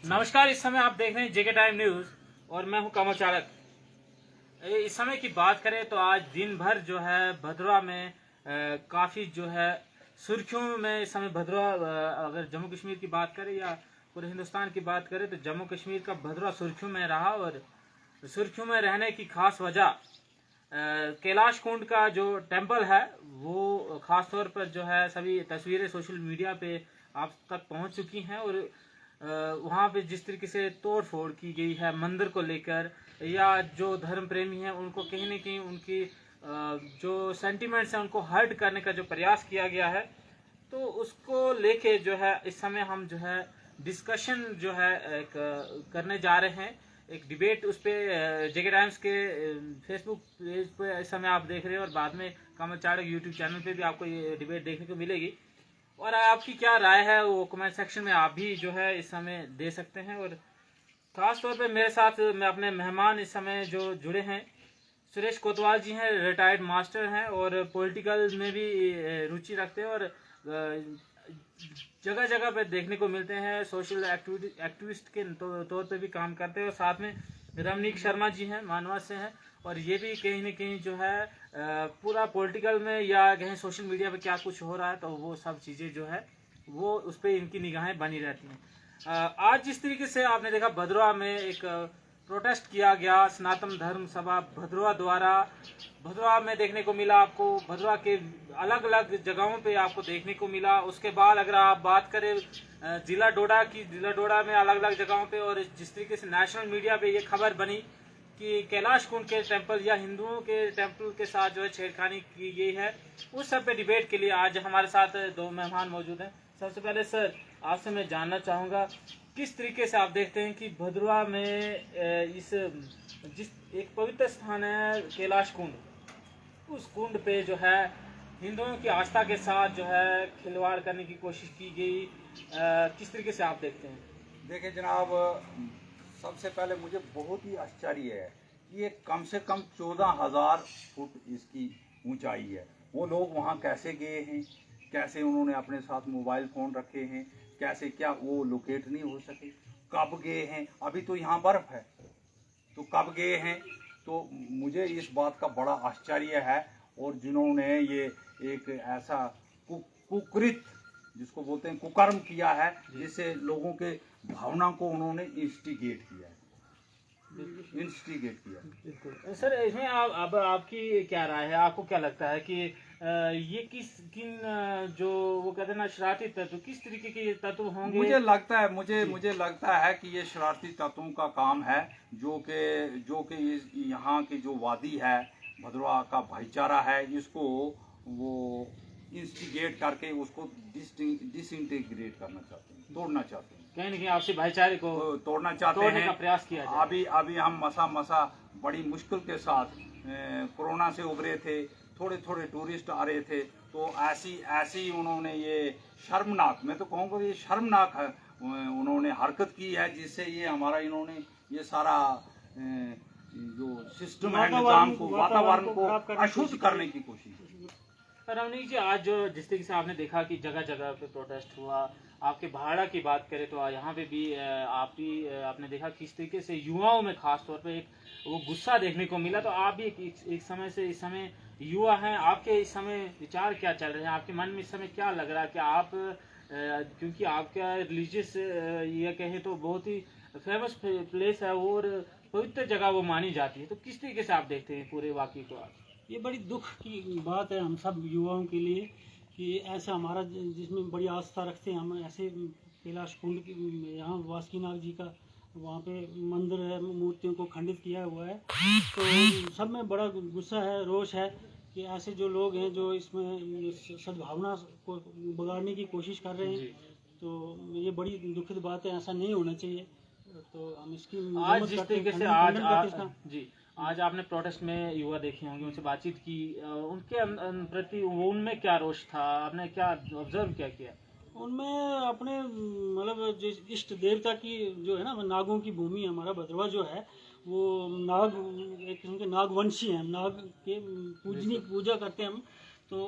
नमस्कार। इस समय आप देख रहे हैं जेके टाइम न्यूज और मैं हूं कमल चाणक। इस समय की बात करें तो आज दिन भर जो है भदरवा में काफी जो है सुर्खियों में इस समय भदरवा, अगर जम्मू कश्मीर की बात करें या पूरे हिंदुस्तान की बात करें तो जम्मू कश्मीर का भदरवा सुर्खियों में रहा। और सुर्खियों में रहने की खास वजह कैलाश कुंड का जो टेम्पल है वो खास तौर पर जो है सभी तस्वीरें सोशल मीडिया पे आप तक पहुंच चुकी हैं। और वहाँ पे जिस तरीके से तोड़ फोड़ की गई है मंदिर को लेकर, या जो धर्म प्रेमी हैं उनको कहीं ना कहीं उनकी जो सेंटिमेंट्स हैं उनको हर्ट करने का जो प्रयास किया गया है, तो उसको लेके जो है इस समय हम जो है डिस्कशन जो है एक करने जा रहे हैं। एक डिबेट उस पर जेके टाइम्स के फेसबुक पेज पे इस समय आप देख रहे हैं और बाद में कमल चाणक यूट्यूब चैनल पे भी आपको ये डिबेट देखने को मिलेगी। और आपकी क्या राय है वो कमेंट सेक्शन में आप भी जो है इस समय दे सकते हैं। और खास तौर पे मेरे साथ मैं अपने मेहमान इस समय जो जुड़े हैं, सुरेश कोतवाल जी हैं, रिटायर्ड मास्टर हैं और पॉलिटिकल में भी रुचि रखते हैं और जगह जगह पे देखने को मिलते हैं, सोशल एक्टिविस्ट के तौर पे भी काम करते हैं। और साथ में रमनीक शर्मा जी हैं, मानवा से हैं, और ये भी कहीं ना कहीं जो है पूरा पॉलिटिकल में या कहीं सोशल मीडिया पे क्या कुछ हो रहा है तो वो सब चीज़ें जो है वो उस पर इनकी निगाहें बनी रहती हैं। आज जिस तरीके से आपने देखा भदरवा में एक प्रोटेस्ट किया गया सनातन धर्म सभा भदरवा द्वारा, भदरवा में देखने को मिला आपको, भदरवा के अलग अलग जगहों पे आपको देखने को मिला। उसके बाद अगर आप बात करें जिला डोडा की, जिला डोडा में अलग अलग जगहों पे, और जिस तरीके से नेशनल मीडिया पे ये खबर बनी कि कैलाश कुंड के टेम्पल या हिंदुओं के टेम्पल के साथ जो है छेड़खानी की गई है, उस सब पे डिबेट के लिए आज हमारे साथ दो मेहमान मौजूद हैं। सबसे पहले सर आपसे मैं जानना चाहूँगा किस तरीके से आप देखते हैं कि भदरवा में इस जिस एक पवित्र स्थान है कैलाश कुंड, उस कुंड पे जो है हिंदुओं की आस्था के साथ जो है खिलवाड़ करने की कोशिश की गई, किस तरीके से आप देखते हैं? देखिए जनाब, सबसे पहले मुझे बहुत ही आश्चर्य है कि ये कम से कम 14,000 फुट इसकी ऊंचाई है। वो लोग वहाँ कैसे गए हैं, कैसे उन्होंने अपने साथ मोबाइल फ़ोन रखे हैं, कैसे क्या वो लोकेट नहीं हो सके, कब गए हैं? अभी तो यहाँ बर्फ़ है तो कब गए हैं? तो मुझे इस बात का बड़ा आश्चर्य है। और जिन्होंने ये एक ऐसा कुकृत जिसको बोलते हैं कुकर्म किया है, जिससे लोगों के भावना को उन्होंने इंस्टिगेट किया है। बिल्कुल सर, इसमें अब आपकी क्या राय है? आपको क्या लगता है कि ये किन जो वो कहते हैं ना शरारती तत्व, किस तरीके के तत्व होंगे? मुझे लगता है कि ये शरारती तत्वों का काम है, जो कि यहाँ की जो वादी है, भदरवा का भाईचारा है, इसको वो इंस्टिगेट करके उसको डिसइंटीग्रेट करना चाहते हैं, तोड़ना चाहते हैं। कहीं ना कहीं आपसी भाईचारे को तोड़ना चाहते हैं, का प्रयास किया जाए। अभी हम मसा बड़ी मुश्किल के साथ कोरोना से उभरे थे, थोड़े थोड़े टूरिस्ट आ रहे थे, तो ऐसी उन्होंने ये शर्मनाक, मैं तो कहूँगा ये शर्मनाक है, उन्होंने हरकत की है, जिससे ये हमारा इन्होंने ये सारा जो सिस्टम है, निजाम को, वातावरण को अशुद्ध करने की कोशिश की। रमनीक जी, आज जो जिस तरीके से आपने देखा कि जगह जगह पे प्रोटेस्ट हुआ, आपके भाड़ा की बात करें तो यहाँ पे भी आपने देखा किस तरीके से युवाओं में खास तौर पे एक वो गुस्सा देखने को मिला। तो आप भी एक समय से इस समय युवा हैं, आपके इस समय विचार क्या चल रहे हैं? आपके मन में इस समय क्या लग रहा है कि आप क्योंकि आपका रिलीजियस ये कहें तो बहुत ही फेमस प्लेस है और पवित्र जगह वो मानी जाती है, तो किस तरीके से आप देखते हैं पूरे वाकई को? आप ये बड़ी दुख की बात है हम सब युवाओं के लिए कि ऐसा हमारा जिसमें बड़ी आस्था रखते हैं हम, ऐसे कैलाश कुंड की यहाँ वासुकीनाथ जी का वहाँ पे मंदिर है, मूर्तियों को खंडित किया हुआ है। तो सब में बड़ा गुस्सा है, रोष है कि ऐसे जो लोग हैं जो इसमें सद्भावना को बिगाड़ने की कोशिश कर रहे हैं, तो ये बड़ी दुखद बात है, ऐसा नहीं होना चाहिए। तो हम इसकी आज जिस तरीके से आज आपने प्रोटेस्ट में युवा देखे होंगे, उनसे बातचीत की, उनके प्रति उनमें क्या रोष था? आपने क्या ऑब्जर्व क्या किया? उनमें अपने मतलब जो इष्ट देवता की जो है ना, नागों की भूमि हमारा भदरवा जो है, वो नाग एक किस्म के नागवंशी हैं, नाग के पूजा करते हैं हम। तो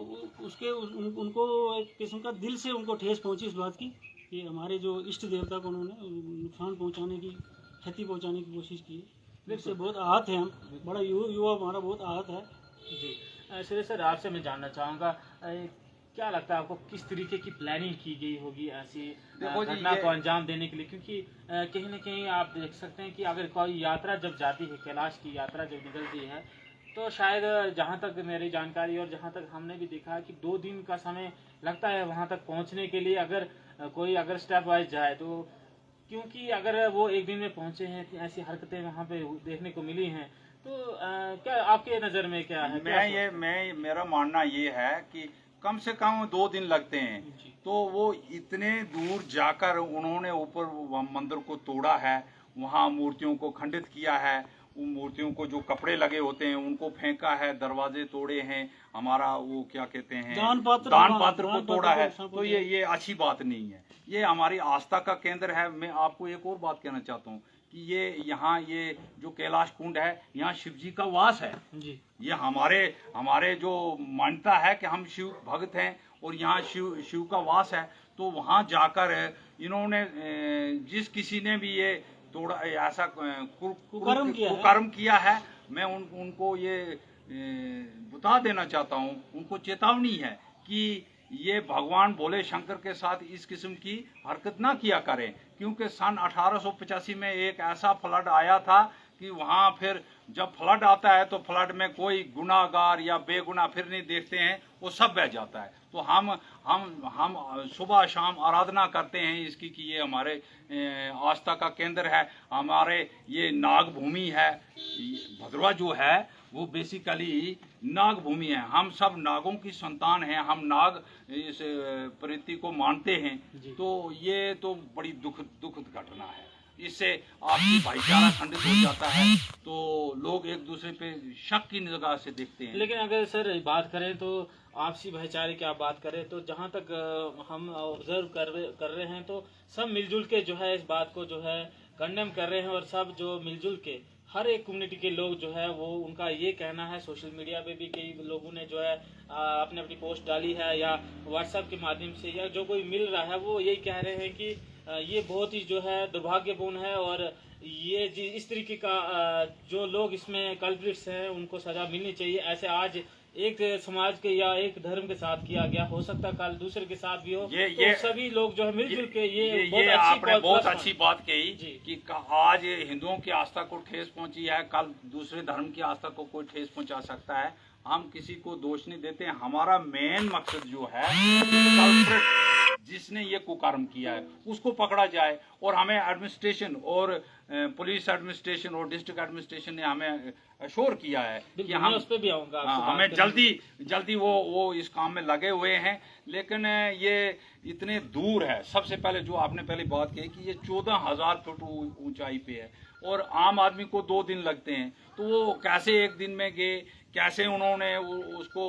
उनको एक किस्म का दिल से उनको ठेस पहुंची इस बात की कि हमारे जो इष्ट देवता को उन्होंने नुकसान पहुंचाने की, क्षति पहुंचाने की कोशिश की है। इससे बहुत आहत है हम, बड़ा युवा हमारा बहुत आहत है। जी सुरेश सर, आपसे मैं जानना चाहूँगा क्या लगता है आपको किस तरीके की प्लानिंग की गई होगी ऐसी देखो जी, घटना को अंजाम देने के लिए? क्योंकि कहीं ना कहीं आप देख सकते हैं कि अगर कोई यात्रा जब जाती है, कैलाश की यात्रा जब निकलती है, तो शायद जहाँ तक मेरी जानकारी और जहाँ तक हमने भी देखा है कि 2 दिन का समय लगता है वहाँ तक पहुँचने के लिए। अगर कोई अगर स्टेप वाइज जाए तो, क्योंकि अगर वो एक दिन में पहुँचे हैं, ऐसी हरकतें वहाँ पे देखने को मिली हैं, तो क्या आपके नज़र में क्या है? मेरा मानना ये है कि कम से कम 2 दिन लगते हैं। तो वो इतने दूर जाकर उन्होंने ऊपर मंदिर को तोड़ा है, वहाँ मूर्तियों को खंडित किया है, उन मूर्तियों को जो कपड़े लगे होते हैं उनको फेंका है, दरवाजे तोड़े हैं, हमारा वो क्या कहते हैं दान पात्र को तोड़ा है। तो ये अच्छी बात नहीं है, ये हमारी आस्था का केंद्र है। मैं आपको एक और बात कहना चाहता हूँ कि ये जो कैलाश कुंड है, यहाँ शिव जी का वास है जी। ये हमारे जो मान्यता है कि हम शिव भक्त हैं और यहाँ शिव का वास है। तो वहाँ जाकर इन्होंने जिस किसी ने भी ये तोड़ा, ऐसा कुकर्म किया है, मैं उनको ये बता देना चाहता हूँ, उनको चेतावनी है कि ये भगवान भोले शंकर के साथ इस किस्म की हरकत ना किया करें। क्योंकि सन 1885 में एक ऐसा फ्लड आया था कि वहाँ फिर जब फ्लड आता है तो फ्लड में कोई गुनाहगार या बेगुनाह फिर नहीं देखते हैं, वो सब बह जाता है। तो हम सुबह शाम आराधना करते हैं इसकी कि ये हमारे आस्था का केंद्र है, हमारे ये नाग भूमि है। भद्रवा जो है वो बेसिकली नाग भूमि है, हम सब नागों की संतान हैं, हम नाग इस प्रवृत्ति को मानते हैं। तो ये तो बड़ी दुखद घटना है, इससे आपकी भाईचारा खंडित हो जाता है, तो लोग एक दूसरे पे शक की निगाह से देखते हैं। लेकिन अगर सर बात करें तो आपसी भाईचारे की आप बात करें तो जहाँ तक हम ऑब्जर्व कर रहे हैं तो सब मिलजुल के जो है इस बात को जो है कंडेम कर रहे हैं, और सब जो मिलजुल के हर एक कम्युनिटी के लोग जो है वो उनका ये कहना है, सोशल मीडिया पे भी कई लोगों ने जो है अपने अपनी पोस्ट डाली है या व्हाट्सएप के माध्यम से या जो कोई मिल रहा है वो यही कह रहे हैं कि ये बहुत ही जो है दुर्भाग्यपूर्ण है, और ये इस तरीके का जो लोग इसमें कल्प्रिट्स हैं उनको सजा मिलनी चाहिए। ऐसे आज एक समाज के या एक धर्म के साथ किया गया, हो सकता है कल दूसरे के साथ भी हो। तो सभी लोग जो है मिलजुल के ये आपने बहुत अच्छी बात कही कि आज हिंदुओं की आस्था को ठेस पहुंची है, कल दूसरे धर्म की आस्था को कोई ठेस पहुंचा सकता है। हम किसी को दोष नहीं देते, हमारा मेन मकसद जो है जिसने ये कुकर्म किया है उसको पकड़ा जाए, और हमें एडमिनिस्ट्रेशन और पुलिस एडमिनिस्ट्रेशन और डिस्ट्रिक्ट एडमिनिस्ट्रेशन ने हमें अश्योर किया है कि हम उस पे भी आऊंगा, हमें जल्दी वो इस काम में लगे हुए हैं। लेकिन ये इतने दूर है, सबसे पहले जो आपने पहले बात कही कि ये 14,000 फुट ऊंचाई पे है और आम आदमी को 2 दिन लगते हैं, तो वो कैसे एक दिन में गए, कैसे उन्होंने उसको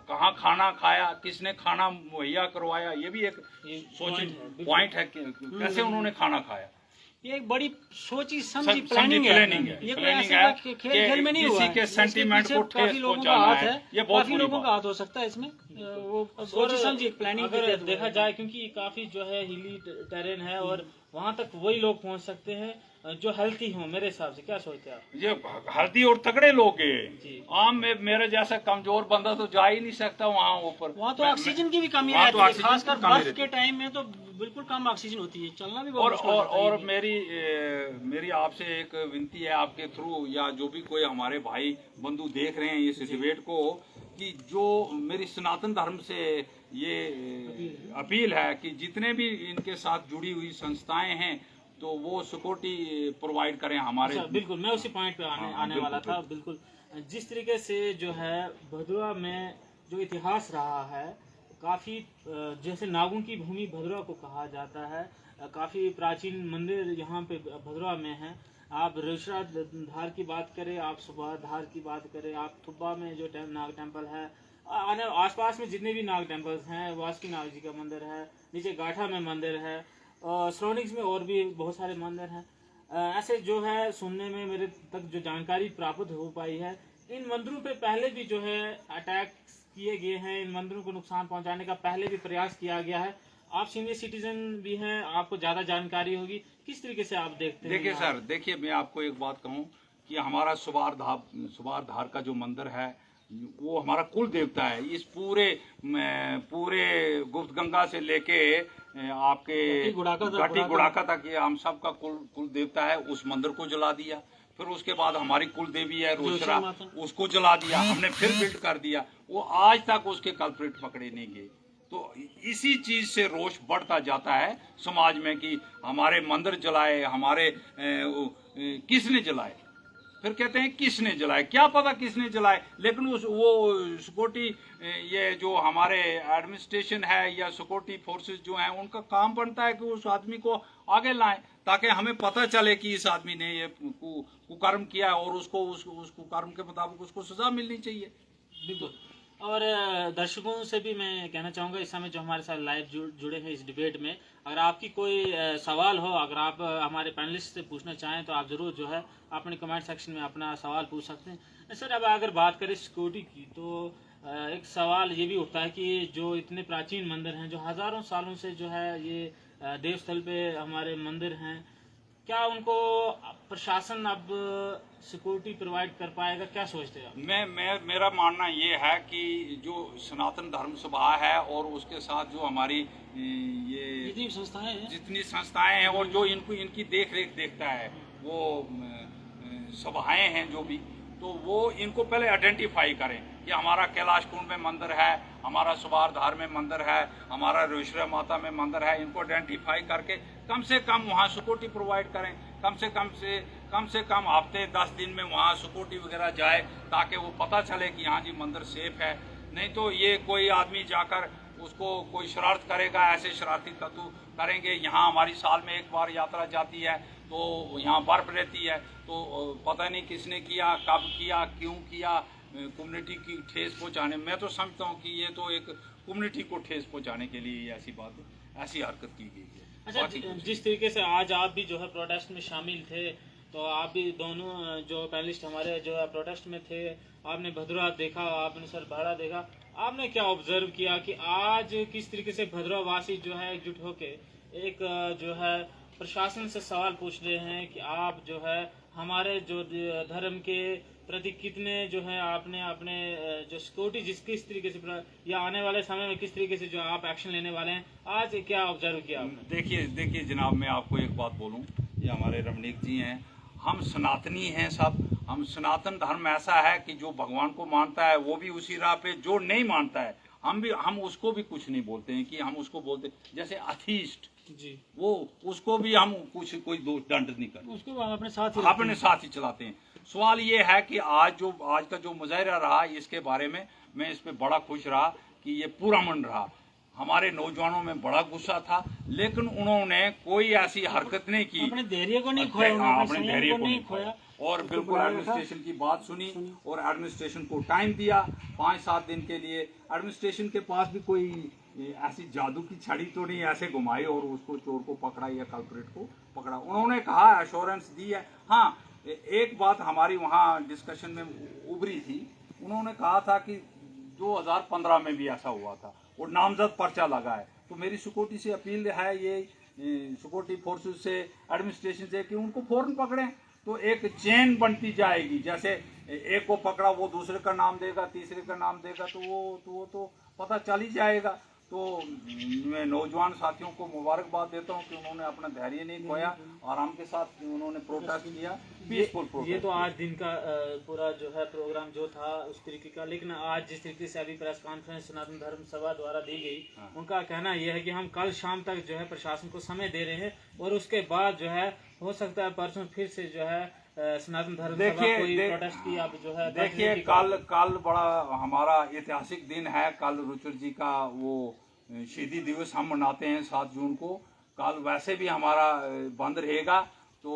कहाँ खाना खाया, किसने खाना मुहैया करवाया, ये भी एक सोचिंग पॉइंट है कैसे उन्होंने खाना खाया। ये एक बड़ी सोची समझी प्लानिंग है। ये कोई ऐसे खेल में नहीं हुआ है, किसी के सेंटीमेंट को ठेस पहुंचाना है, ये बहुत काफी लोगों का हाथ हो सकता है इसमें। वो सोची समझी प्लानिंग अगर देखा जाए, क्योंकि काफी जो है हिली टेरेन है और वहाँ तक वही लोग पहुँच सकते हैं जो हेल्थी हो, मेरे हिसाब से। क्या सोचते हैं आप? ये हेल्थी और तगड़े लोग हैं, आम मेरे जैसा कमजोर बंदा तो जा ही नहीं सकता वहाँ ऊपर। वहाँ तो ऑक्सीजन की भी कमी रहती है, खासकर बर्फ के टाइम में तो बिल्कुल कम ऑक्सीजन होती है, चलना भी बहुत और मेरी आपसे एक विनती है आपके थ्रू, या जो भी कोई हमारे भाई बंधु देख रहे हैं इस डिबेट को, कि जो मेरी सनातन धर्म से ये अपील है कि जितने भी इनके साथ जुड़ी हुई संस्थाएं हैं तो वो सिक्योरिटी प्रोवाइड करें हमारे। बिल्कुल, मैं उसी पॉइंट पे आने वाला था। बिल्कुल, जिस तरीके से जो है भद्रवा में जो इतिहास रहा है, काफ़ी जैसे नागों की भूमि भद्रवा को कहा जाता है, काफ़ी प्राचीन मंदिर यहाँ पे भद्रवा में हैं। आप रेशरा धार की बात करें, आप सुबह धार की बात करें, आप थुब्बा में जो नाग टेम्पल है, आसपास में जितने भी नाग टेम्पल्स हैं, वासुकी नाग जी का मंदिर है, नीचे गाठा में मंदिर है, सराउंडिंग्स में और भी बहुत सारे मंदिर हैं। ऐसे जो है सुनने में मेरे तक जो जानकारी प्राप्त हो पाई है, इन मंदिरों पे पहले भी जो है अटैक किए गए हैं, इन मंदिरों को नुकसान पहुंचाने का पहले भी प्रयास किया गया है। आप सीनियर सिटीजन भी हैं, आपको ज्यादा जानकारी होगी, किस तरीके से आप देखते हैं? देखिए सर, देखिए मैं आपको एक बात कहूँ कि हमारा सुबारधार का जो मंदिर है वो हमारा कुल देवता है। इस पूरे गुप्त गंगा से लेके आपके घाटी गुड़ाका तक ये हम सब का कुल देवता है। उस मंदिर को जला दिया, फिर उसके बाद हमारी कुल देवी है रोशरा, उसको जला दिया हमने, फिर बिल्ड कर दिया। वो आज तक उसके कल्प्रिट पकड़े नहीं गए। तो इसी चीज से रोष बढ़ता जाता है समाज में कि हमारे मंदिर जलाए, हमारे किसने जलाए। फिर कहते हैं किसने जलाए, क्या पता किसने जलाए, लेकिन वो सिक्योरिटी ये जो हमारे एडमिनिस्ट्रेशन है या सिक्योरिटी फोर्सेस जो हैं उनका काम बनता है कि उस आदमी को आगे लाएं ताकि हमें पता चले कि इस आदमी ने ये कुकर्म किया है और उसको उस कुकर्म के मुताबिक उसको सजा मिलनी चाहिए। बिल्कुल। और दर्शकों से भी मैं कहना चाहूँगा इस समय जो हमारे साथ लाइव जुड़े हैं इस डिबेट में, अगर आपकी कोई सवाल हो, अगर आप हमारे पैनलिस्ट से पूछना चाहें तो आप ज़रूर जो है अपने कमेंट सेक्शन में अपना सवाल पूछ सकते हैं। सर, अब अगर बात करें सिक्योरिटी की तो एक सवाल ये भी उठता है कि जो इतने प्राचीन मंदिर हैं, जो हज़ारों सालों से जो है ये देवस्थल पे हमारे मंदिर हैं, क्या उनको प्रशासन अब सिक्योरिटी प्रोवाइड कर पाएगा? क्या सोचते हैं आप? मेरा मानना ये है कि जो सनातन धर्म सभा है और उसके साथ जो हमारी ये जितनी संस्थाएं हैं और जो इनकी देख रेख देखता है वो सभाएं हैं जो भी, तो वो इनको पहले आइडेंटिफाई करें कि हमारा कैलाश कुंड में मंदिर है, हमारा सुबारधार में मंदिर है, हमारा रोशरा माता में मंदिर है। इनको आइडेंटिफाई करके कम से कम वहाँ सिक्योरिटी प्रोवाइड करें। कम से कम हफ्ते 10 दिन में वहाँ सिक्योरिटी वगैरह जाए ताकि वो पता चले कि हाँ जी मंदिर सेफ है। नहीं तो ये कोई आदमी जाकर उसको कोई शरारत करेगा, ऐसे शरारती तत्व करेंगे। यहाँ हमारी साल में एक बार यात्रा जाती है तो यहाँ बर्फ रहती है, तो पता नहीं किसने किया, कब किया, क्यों किया, कम्युनिटी की ठेस पहुँचाने। मैं तो समझता हूँ कि ये तो एक कम्युनिटी को ठेस पहुँचाने के लिए ऐसी हरकत की गई है। अच्छा, जिस तरीके से आज आप भी जो है प्रोटेस्ट में शामिल थे, तो आप भी दोनों जो पैनलिस्ट हमारे जो है प्रोटेस्ट में थे, आपने भद्रवाह देखा, आपने सर भाड़ा देखा, आपने क्या ऑब्जर्व किया कि आज किस तरीके से भद्रवाह वासी जो है एकजुट होके एक जो है प्रशासन से सवाल पूछ रहे हैं कि आप जो है हमारे जो धर्म के प्रति कितने जो है आपने अपने जो सिक्योरिटी किस तरीके से या आने वाले समय में किस तरीके से जो आप एक्शन लेने वाले हैं, आज क्या ऑब्जर्व किया आपने? देखिए जनाब, मैं आपको एक बात बोलूं, ये हमारे रमणीक जी हैं, हम सनातनी हैं सब। हम सनातन धर्म ऐसा है कि जो भगवान को मानता है वो भी उसी राह पे, जो नहीं मानता है हम उसको भी कुछ नहीं बोलते हैं कि हम उसको बोलते, जैसे अथीस्ट जी, वो उसको भी हम कोई दंड नहीं करते, उसको अपने साथ ही चलाते हैं। सवाल ये है कि आज का जो मुजाहरा रहा, इसके बारे में मैं इस पे बड़ा खुश रहा कि ये पुरअमन रहा। हमारे नौजवानों में बड़ा गुस्सा था, लेकिन उन्होंने कोई ऐसी हरकत नहीं की, अपने धैर्य को नहीं खोया, अपने धैर्य को नहीं खोया और बिल्कुल एडमिनिस्ट्रेशन की बात सुनी और एडमिनिस्ट्रेशन को टाइम दिया 5-7 दिन के लिए। एडमिनिस्ट्रेशन के पास भी कोई ऐसी जादू की छड़ी तो नहीं ऐसे घुमाई और उसको चोर को पकड़ा या कल्प्रिट को पकड़ा। उन्होंने कहा, एश्योरेंस दी है। हाँ, एक बात हमारी वहाँ डिस्कशन में उभरी थी, उन्होंने कहा था कि 2015 में भी ऐसा हुआ था और नामजद पर्चा लगा है। तो मेरी सिक्योरिटी से अपील है, ये सिक्योरिटी फोर्सेस से, एडमिनिस्ट्रेशन से, कि उनको फौरन पकड़ें तो एक चेन बनती जाएगी। जैसे एक को पकड़ा वो दूसरे का नाम देगा, तीसरे का नाम देगा, तो वो तो पता चल ही जाएगा। तो मैं नौजवान साथियों को मुबारकबाद देता हूं कि उन्होंने अपना धैर्य नहीं खोया, आराम के साथ उन्होंने प्रोटेस्ट किया, पीसफुल प्रोटेस्ट। ये तो आज दिन का पूरा जो है प्रोग्राम जो था उस तरीके का, लेकिन आज जिस तरीके से अभी प्रेस कॉन्फ्रेंस सनातन धर्म सभा द्वारा दी गई, उनका कहना यह है कि हम कल शाम तक जो है प्रशासन को समय दे रहे हैं और उसके बाद जो है हो सकता है परसों फिर से जो है सनातन धर्म सभा कोई प्रोटेस्ट की अब जो है। देखिए, कल बड़ा हमारा ऐतिहासिक दिन है। कल रुचर जी का वो शहीदी दिवस हम मनाते हैं 7 जून को। कल वैसे भी हमारा बंद रहेगा, तो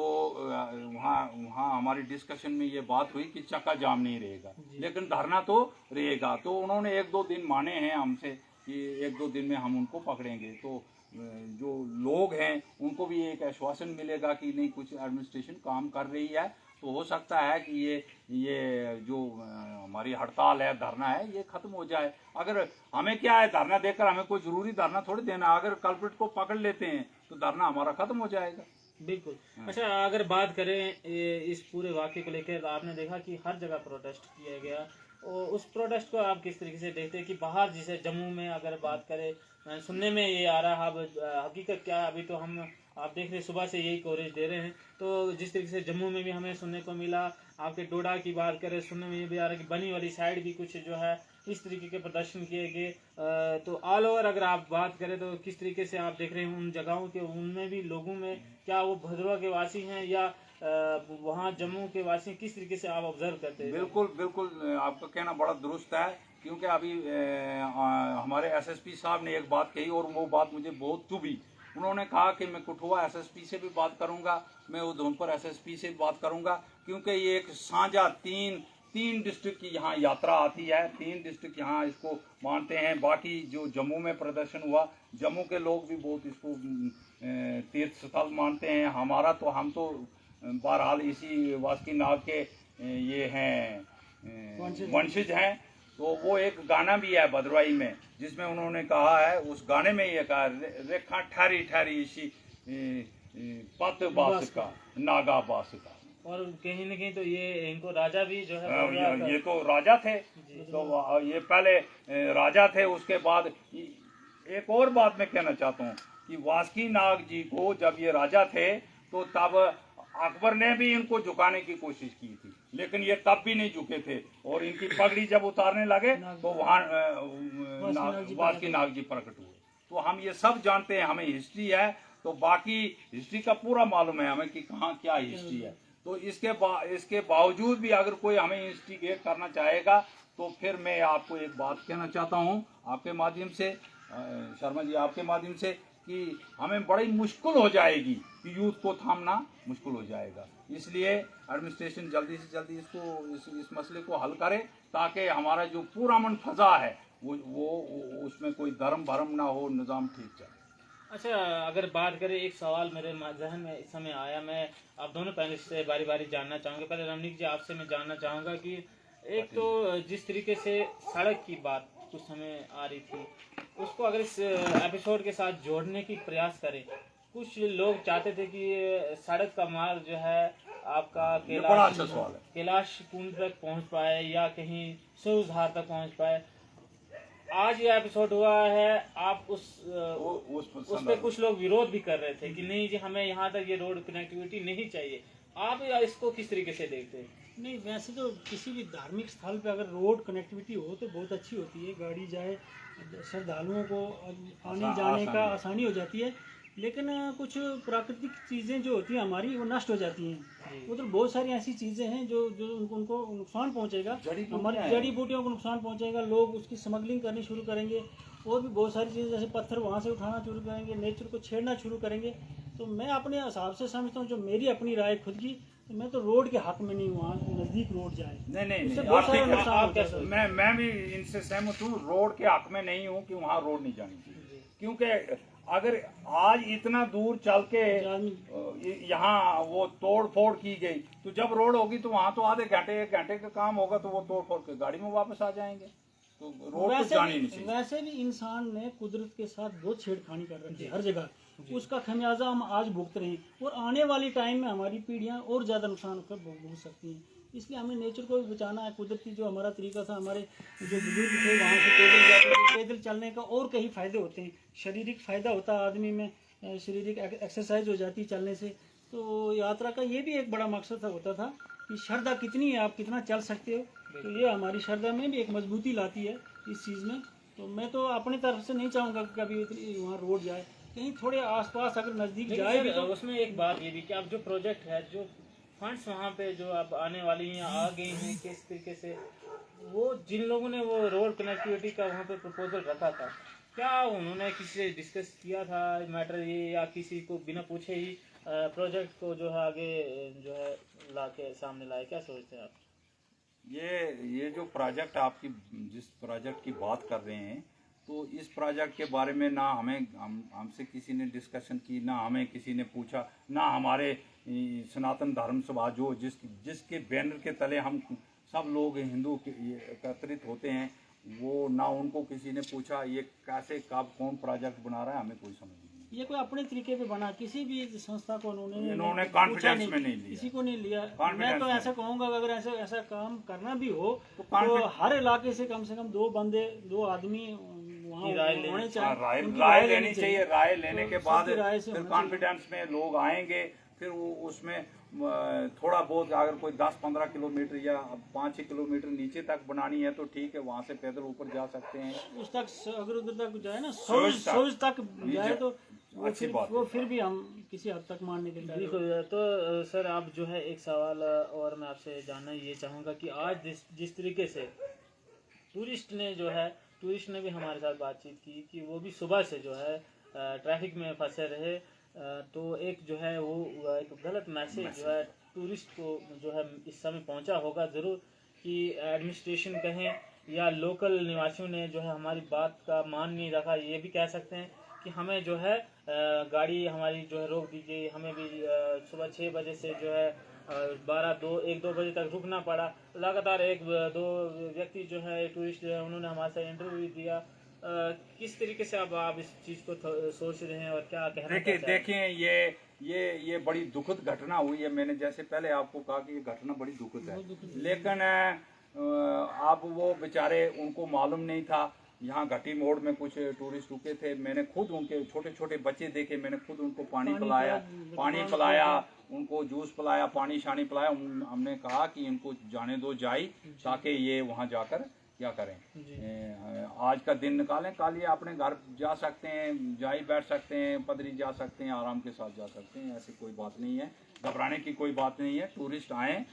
वहाँ हमारी डिस्कशन में ये बात हुई कि चक्का जाम नहीं रहेगा, लेकिन धरना तो रहेगा। तो उन्होंने 1-2 दिन माने हैं हमसे कि 1-2 दिन में हम उनको पकड़ेंगे। तो जो लोग हैं उनको भी एक आश्वासन मिलेगा कि नहीं, कुछ एडमिनिस्ट्रेशन काम कर रही है तो हो सकता है कि ये जो हमारी हड़ताल है, धरना है, ये खत्म हो जाए। अगर हमें क्या है, धरना देकर हमें कोई जरूरी धरना थोड़ी देना, अगर कल्प्रिट को पकड़ लेते हैं तो धरना हमारा खत्म हो जाएगा। बिल्कुल। अच्छा, अगर बात करें इस पूरे वाक़े को लेकर, आपने देखा कि हर जगह प्रोटेस्ट किया गया, और उस प्रोटेस्ट को आप किस तरीके से देखते हैं कि बाहर जैसे जम्मू में अगर बात करें, सुनने में ये आ रहा है, अब हकीकत क्या है अभी तो हम आप देख रहे सुबह से यही कवरेज दे रहे हैं, तो जिस तरीके से जम्मू में भी हमें सुनने को मिला, आपके डोडा की बात करें सुनने में ये भी आ रहा है कि बनी वाली साइड भी कुछ जो है इस तरीके के प्रदर्शन किए गए। तो ऑल ओवर अगर आप बात करें तो किस तरीके से आप देख रहे हैं उन जगहों के, उनमें भी लोगों में, क्या वो भद्रवा के वासी हैं या वहाँ जम्मू के वासी, किस तरीके से आप ऑब्जर्व करते हैं? बिल्कुल बिल्कुल, आपका कहना बड़ा दुरुस्त है, क्योंकि अभी हमारे एसएसपी साहब ने एक बात कही और वो बात मुझे बहुत चुभी। उन्होंने कहा कि मैं कठुआ एसएसपी से भी बात करूंगा, मैं उधमपुर एसएसपी से भी बात करूंगा, क्योंकि ये एक साझा तीन डिस्ट्रिक्ट की यहाँ यात्रा आती है, 3 डिस्ट्रिक्ट यहाँ इसको मानते हैं। बाकी जो जम्मू में प्रदर्शन हुआ, जम्मू के लोग भी बहुत इसको तीर्थ स्थल मानते हैं। हम तो बहरहाल इसी वासुकी नाग के ये हैं वंशज हैं। तो वो एक गाना भी है भद्रवाही में जिसमें उन्होंने कहा है, उस गाने में ये कहा, रेखा ठारी ठारी इसी पत बास का नागा बास का। और कहीं न कहीं तो ये इनको राजा भी जो है ये तो राजा थे, तो ये पहले राजा थे। उसके बाद एक और बात मैं कहना चाहता हूँ कि वासुकी नाग जी को जब ये राजा थे तो तब अकबर ने भी इनको झुकाने की कोशिश की थी, लेकिन ये तब भी नहीं झुके थे। और इनकी पगड़ी जब उतारने लगे तो वहाँ वासुकी नाग जी प्रकट हुए। तो हम ये सब जानते हैं, हमें हिस्ट्री है, तो बाकी हिस्ट्री का पूरा मालूम है हमें कि कहाँ क्या हिस्ट्री है। तो इसके बावजूद भी अगर कोई हमें इंस्टिगेट करना चाहेगा तो फिर मैं आपको एक बात कहना चाहता हूँ आपके माध्यम से, शर्मा जी, आपके माध्यम से, कि हमें बड़ी मुश्किल हो जाएगी कि यूथ को थामना मुश्किल हो जाएगा। इसलिए एडमिनिस्ट्रेशन जल्दी से जल्दी इस मसले को हल करे, ताकि हमारा जो पूरा मन फजा है वो उसमें कोई धर्म भरम ना हो, निज़ाम ठीक चले। अच्छा, अगर बात करें, एक सवाल मेरे जहन में इस समय आया, मैं आप दोनों पैनलिस्ट से बारी बारी जानना चाहूँगा। पहले रमनीक जी आपसे मैं जानना चाहूँगा कि एक तो जिस तरीके से सड़क की बात कुछ समय आ रही थी, उसको अगर इस एपिसोड के साथ जोड़ने की प्रयास करें। कुछ लोग चाहते थे कि सड़क का मार्ग जो है आपका कैलाश कुंड तक पहुँच पाए या कहीं सूरजधार तक पहुँच पाए। आज ये एपिसोड हुआ है, आप उस पे कुछ लोग विरोध भी कर रहे थे कि नहीं जी, हमें यहाँ तक ये रोड कनेक्टिविटी नहीं चाहिए। आप इसको किस तरीके से देखते हैं? नहीं, वैसे तो किसी भी धार्मिक स्थल पे अगर रोड कनेक्टिविटी हो तो बहुत अच्छी होती है, गाड़ी जाए, श्रद्धालुओं को आने जाने का आसानी हो जाती है। लेकिन कुछ प्राकृतिक चीज़ें जो होती हैं हमारी, वो नष्ट हो जाती हैं। उधर बहुत सारी ऐसी चीज़ें हैं जो उनको नुकसान पहुंचेगा, हमारी जड़ी बूटियों को नुकसान पहुंचेगा। लोग उसकी स्मगलिंग करनी शुरू करेंगे, और भी बहुत सारी चीज़ें, जैसे पत्थर वहाँ से उठाना शुरू करेंगे, नेचर को छेड़ना शुरू करेंगे। तो मैं अपने हिसाब से समझता हूँ, जो मेरी अपनी राय खुद की, तो मैं तो रोड के हक में नहीं हूँ, वहाँ नज़दीक रोड जाए। नहीं, मैं भी इनसे सहमत हूँ, रोड के हक में नहीं हूँ कि वहाँ रोड नहीं जानी चाहिए। क्योंकि अगर आज इतना दूर चल के यहाँ वो तोड़ फोड़ की गई, तो जब रोड होगी तो वहाँ तो आधे घंटे 1 घंटे का काम होगा, तो वो तोड़ फोड़ के गाड़ी में वापस आ जाएंगे। तो रोड तो जानी नहीं चाहिए। वैसे भी इंसान ने कुदरत के साथ बहुत छेड़खानी कर रखी है हर जगह, उसका खमियाजा हम आज भुगत रहे हैं, और आने वाली टाइम में हमारी पीढ़ियां और ज़्यादा नुकसान होकर भुगत सकती हैं। इसलिए हमें नेचर को भी बचाना है। कुदरती जो हमारा तरीका था, हमारे जो बुजुर्ग थे वहाँ से पैदल जाते थे, पैदल चलने का और कई फ़ायदे होते हैं। शारीरिक फ़ायदा होता है आदमी में, शारीरिक एक्सरसाइज हो जाती है चलने से। तो यात्रा का ये भी एक बड़ा मकसद होता था कि श्रद्धा कितनी है, आप कितना चल सकते हो। तो ये हमारी श्रद्धा में भी एक मजबूती लाती है इस चीज़ में। तो मैं तो अपनी तरफ से नहीं चाहूँगा कि कभी वहाँ रोड जाए, कहीं थोड़े आसपास अगर नज़दीक जाए भी। तो उसमें एक बात ये भी कि अब जो प्रोजेक्ट है, जो फंड्स वहाँ पे जो अब आने वाली हैं, आ गई हैं, किस तरीके से वो जिन लोगों ने वो रोड कनेक्टिविटी का वहाँ पे प्रपोजल रखा था, क्या उन्होंने किसी से डिस्कस किया था मैटर ये, या किसी को बिना पूछे ही प्रोजेक्ट को जो है आगे जो है ला के सामने लाए? क्या सोचते हैं आप? ये जो प्रोजेक्ट आपकी जिस प्रोजेक्ट की बात कर रहे हैं, तो इस प्रोजेक्ट के बारे में ना हमसे किसी ने डिस्कशन की, ना हमें किसी ने पूछा, ना हमारे सनातन धर्म सभा जो जिसके बैनर के तले हम सब लोग हिंदू एकत्रित होते हैं, वो ना उनको किसी ने पूछा ये कैसे कब कौन प्रोजेक्ट बना रहा है, हमें कोई समझ नहीं। ये कोई अपने तरीके पे बना, किसी भी संस्था को इन्होंने कॉन्फिडेंस में नहीं लिया, किसी को नहीं लिया। Confidence मैं तो में। ऐसा कहूँगा कि अगर ऐसा काम करना भी हो तो तो हर इलाके से कम 2 बंदे 2 आदमी वहाँ होने चाहिए, उनकी राय लेनी चाहिए। राय लेने के बाद सबकी राय से फिर होना चाहिए। कॉन्फिडेंस में लोग आएंगे, फिर वो उसमें थोड़ा बहुत अगर कोई 10-15 किलोमीटर या 5-6 किलोमीटर नीचे तक बनानी है तो ठीक है, वहाँ से पैदल ऊपर जा सकते हैं। उस तक अगर उधर तक जाए ना, सोच तक जाए तो अच्छी बात वो फिर भी हम किसी हद तक मानने के लिए। बिल्कुल। तो सर आप जो है एक सवाल और मैं आपसे जानना ये चाहूँगा कि आज जिस तरीके से टूरिस्ट ने भी हमारे साथ बातचीत की कि वो भी सुबह से जो है ट्रैफिक में फंसे रहे, तो एक जो है वो एक गलत मैसेज जो है टूरिस्ट को जो है इस समय पहुंचा होगा ज़रूर कि एडमिनिस्ट्रेशन कहें या लोकल निवासियों ने जो है हमारी बात का मान नहीं रखा। ये भी कह सकते हैं कि हमें जो है गाड़ी हमारी जो है रोक दी गई, हमें भी सुबह 6 बजे से जो है 1-2 बजे तक रुकना पड़ा। लगातार 1-2 व्यक्ति जो है टूरिस्ट जो है उन्होंने हमारे साथ इंटरव्यू दिया। किस तरीके से अब आप इस चीज़ को सोच रहे हैं और क्या कहना चाहते हैं? देखिए ये बड़ी दुखद घटना हुई है। मैंने जैसे पहले आपको कहा कि ये घटना बड़ी दुखद है, लेकिन अब वो बेचारे उनको मालूम नहीं था। यहाँ घटी मोड़ में कुछ टूरिस्ट रुके थे, मैंने खुद उनके छोटे छोटे बच्चे देखे, मैंने खुद उनको पानी पिलाया, उनको जूस पिलाया, पानी शानी पिलाया। हमने कहा कि इनको जाने दो जाई, ताकि ये वहाँ जाकर क्या करें, आज का दिन निकालें, कल ये अपने घर जा सकते हैं, जाई बैठ सकते हैं, पदरी जा सकते हैं, आराम के साथ जा सकते हैं। ऐसी कोई बात नहीं है, घबराने की कोई बात नहीं है। टूरिस्ट आए,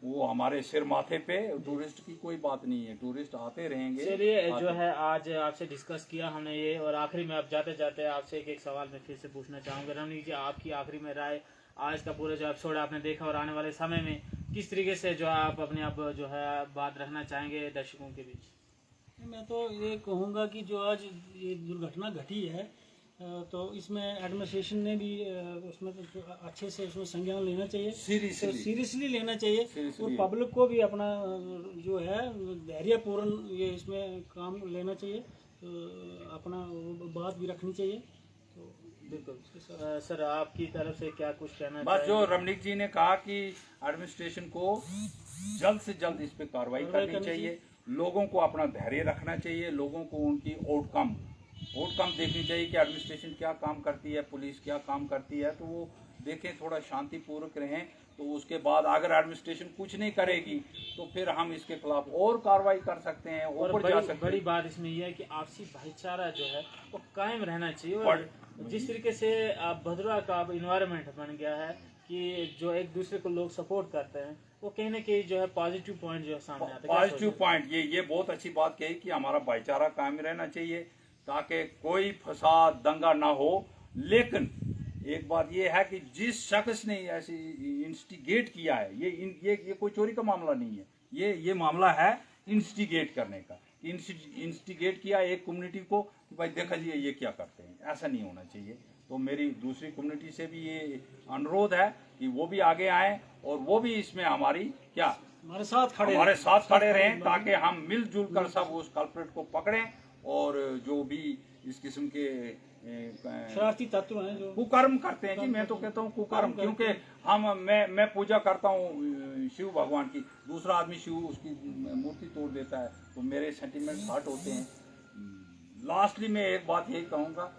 वो हमारे सिर माथे पे, टूरिस्ट की कोई बात नहीं है, टूरिस्ट आते रहेंगे। चलिए जो है आज आपसे डिस्कस किया हमने ये, और आखिरी में अब जाते जाते आपसे एक सवाल मैं फिर से पूछना चाहूँगा। रमनीक जी, आपकी आखिरी में राय, आज का पूरा जो एपिसोड आपने देखा और आने वाले समय में किस तरीके से जो आप अपने अब जो है बात रखना चाहेंगे दर्शकों के बीच? मैं तो ये कहूँगा कि जो आज ये दुर्घटना घटी है, तो इसमें एडमिनिस्ट्रेशन ने भी उसमें तो अच्छे से उसमें संज्ञान लेना चाहिए, सीरियसली लेना चाहिए, और पब्लिक को भी अपना जो है धैर्यपूर्ण ये इसमें काम लेना चाहिए, तो अपना बात भी रखनी चाहिए। तो बिल्कुल सर, आपकी तरफ से क्या कुछ कहना? बस जो रमनीक जी ने कहा कि एडमिनिस्ट्रेशन को जल्द से जल्द इस पे कार्रवाई करनी चाहिए, लोगों को अपना धैर्य रखना चाहिए, लोगों को उनकी आउटकम देखनी चाहिए कि एडमिनिस्ट्रेशन क्या काम करती है, पुलिस क्या काम करती है, तो वो देखें, थोड़ा शांतिपूर्वक रहें। तो उसके बाद अगर एडमिनिस्ट्रेशन कुछ नहीं करेगी तो फिर हम इसके खिलाफ और कार्रवाई कर सकते हैं, ऊपर जा सकते हैं। बड़ी बात इसमें यह है कि आपसी भाईचारा जो है वो कायम रहना चाहिए, और जिस तरीके से भद्रवा का इन्वायरमेंट बन गया है कि जो एक दूसरे को लोग सपोर्ट करते हैं, वो कहीं ना कहीं जो है पॉजिटिव पॉइंट जो है सामने आता है। पॉजिटिव पॉइंट ये बहुत अच्छी बात कही कि हमारा भाईचारा कायम रहना चाहिए, ताकि कोई फसाद दंगा ना हो। लेकिन एक बात ये है कि जिस शख्स ने ऐसी इंस्टिगेट किया है, ये कोई चोरी का मामला नहीं है, ये मामला है इंस्टिगेट करने का। इंस्टिगेट किया एक कम्युनिटी को कि भाई देखा जी ये क्या करते हैं, ऐसा नहीं होना चाहिए। तो मेरी दूसरी कम्युनिटी से भी ये अनुरोध है कि वो भी आगे आए और वो भी इसमें हमारे साथ खड़े रहें, ताकि हम मिलजुल कर सब उस कल्प्रिट को पकड़ें, और जो भी इस किस्म के शरारती तत्व हैं जो कुकर्म करते हैं, जी मैं तो कहता हूँ कुकर्म, क्योंकि मैं पूजा करता हूँ शिव भगवान की, दूसरा आदमी शिव उसकी मूर्ति तोड़ देता है, तो मेरे सेंटिमेंट हर्ट होते हैं। लास्टली मैं एक बात यही कहूँगा,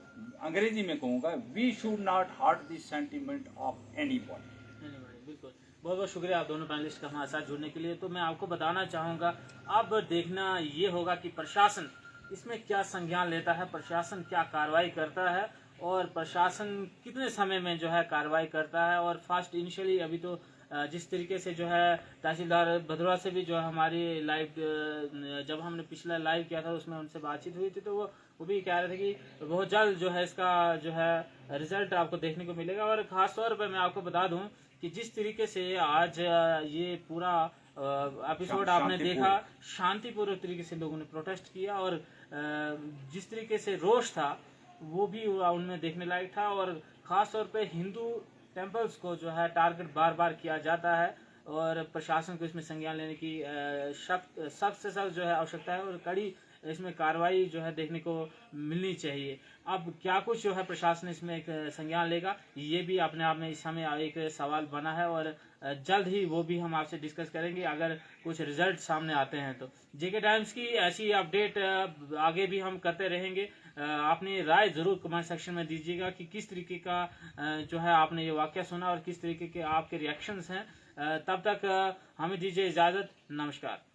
अंग्रेजी में कहूँगा, we should not hurt the sentiment of anybody. बिल्कुल, बहुत बहुत शुक्रिया आप दोनों पैनलिस्ट का हमारे साथ जुड़ने के लिए। तो मैं आपको बताना चाहूँगा, अब देखना ये होगा कि प्रशासन इसमें क्या संज्ञान लेता है, प्रशासन क्या कार्रवाई करता है, और प्रशासन कितने समय में जो है कार्रवाई करता है। और फास्ट इनिशियली अभी तो जिस तरीके से जो है तहसीलदार भद्रवा से भी जो है हमारी लाइव, जब हमने पिछला लाइव किया था उसमें उनसे बातचीत हुई थी, तो वो भी कह रहे थे कि बहुत जल्द जो है इसका जो है रिजल्ट आपको देखने को मिलेगा। और ख़ास तौर पर मैं आपको बता दूं कि जिस तरीके से आज ये पूरा एपिसोड आपने देखा, शांतिपूर्वक तरीके से लोगों ने प्रोटेस्ट किया, और जिस तरीके से रोष था वो भी उनमें देखने लायक था। और ख़ास तौर पे हिंदू टेम्पल्स को जो है टारगेट बार बार किया जाता है और प्रशासन को इसमें संज्ञान लेने की सख्त से सख्त जो है आवश्यकता है और कड़ी इसमें कार्रवाई जो है देखने को मिलनी चाहिए। अब क्या कुछ जो है प्रशासन इसमें एक संज्ञान लेगा, ये भी अपने आप में इस समय एक सवाल बना है और जल्द ही वो भी हम आपसे डिस्कस करेंगे अगर कुछ रिजल्ट सामने आते हैं तो। जेके टाइम्स की ऐसी अपडेट आगे भी हम करते रहेंगे। अपनी राय ज़रूर कमेंट सेक्शन में दीजिएगा कि किस तरीके का जो है आपने ये वाक़या सुना और किस तरीके के आपके रिएक्शंस हैं। तब तक हमें दीजिए इजाज़त। नमस्कार।